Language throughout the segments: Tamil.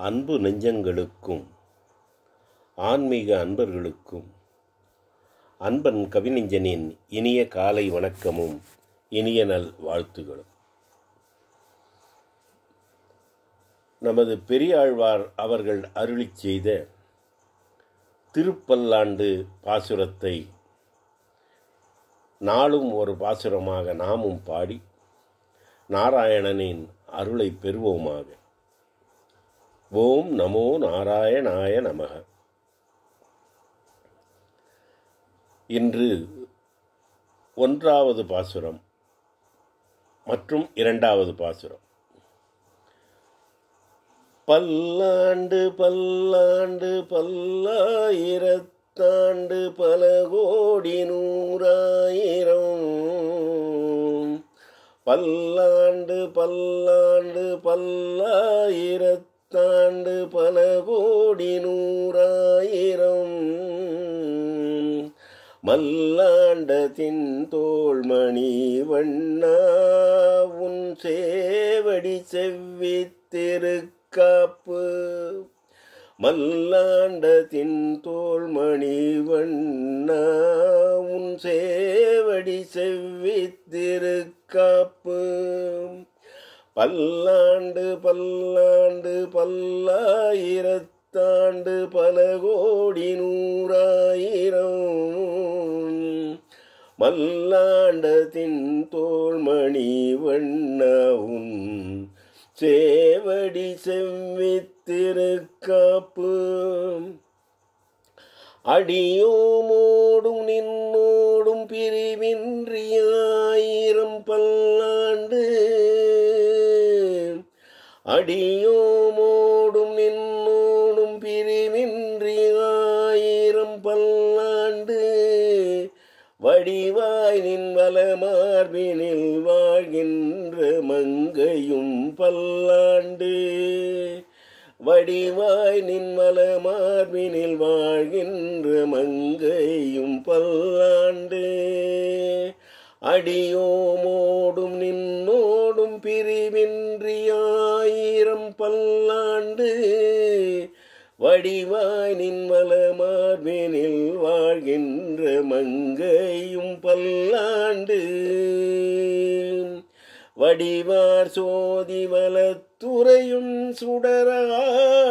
அன்பு நெஞ்சங்களுக்கும் ஆன்மீக அன்பர்களுக்கும் அன்பன் கவிநெஞ்சனின் இனிய காலை வணக்கமும் இனிய நல் வாழ்த்துகளும். நமது பெரியாழ்வார் அவர்கள் அருளிச் செய்த திருப்பல்லாண்டு பாசுரத்தை நாளும் ஒரு பாசுரமாக நாமும் பாடி நாராயணனின் அருளை பெறுவோமாக. ஓம் நமோ நாராயணாய நமக. இன்று 1வது பாசுரம் மற்றும் 2வது பாசுரம். பல்லாண்டு பல்லாண்டு பல்லாயிரத்தாண்டு பல கோடி நூறாயிரம். பல்லாண்டு பல்லாண்டு பல்லாயிரத்தாண்டு பல கோடி நூறாயிரம். மல்லாண்டத்தின் தோள்மணி வண்ணா உன் சேவடி செவ்வித்திருக்காப்பு. மல்லாண்டத்தின் தோள்மணி வண்ணா உன் சேவடி செவ்வித்திருக்காப்பு. பல்லாண்டு பல்லாண்டு பல்லாயிரத்தாண்டு பல கோடி நூறாயிரம். மல்லாண்டத்தின் தோள்மணி வண்ணாவும் சேவடி செவ்வித்திருக்காப்பு. அடியோமோடும் நின்னோடும் பிரிவின்றி 1000 பல்லாண்டு. அடியோமோடும் நின்னோடும் பிரிவின்றி 1000 பல்லாண்டு. வடிவாய் நின் வலமார்பினில் வாழ்கின்ற மங்கையும் பல்லாண்டு. வடிவாய் நின் வலமார்பினில் வாழ்கின்ற மங்கையும் பல்லாண்டு. அடியோமோடும் நின்னோடும் பிரிவின்றி 1000 பல்லாண்டு. வடிவாய் நின் வலமார்பினில் வாழ்கின்ற மங்கையும் பல்லாண்டு. வடிவார் சோதி வலத்துறையும் சுடராழியும்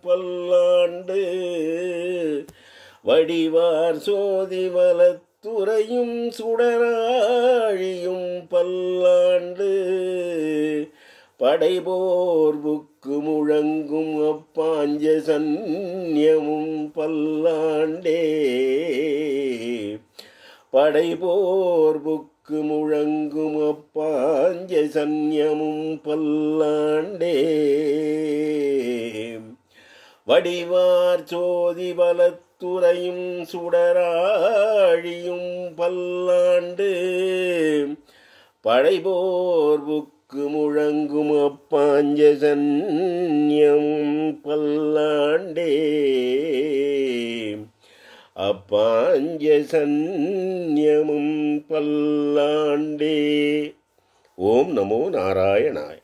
பல்லாண்டு. வடிவார் சோதி வலத்துறையும் சுடராழியும் பல்லாண்டு. படைபோர் புக்கு முழங்கும் அப்பாஞ்ச சந்நியமும் பல்லாண்டே. படைபோர் புக்கு முழங்கும் அப்பாஞ்ச சந்நியமும் பல்லாண்டே. வடிவார் சோதி வலத்துறையும் சுடராழியும் பல்லாண்டு. படைபோர் புக்கு முழங்கும் அப்பாஞ்ச சந்நியமும் பல்லாண்டே. அப்பாஞ்ச சந்நியமும் பல்லாண்டே. ஓம் நமோ நாராயணாய.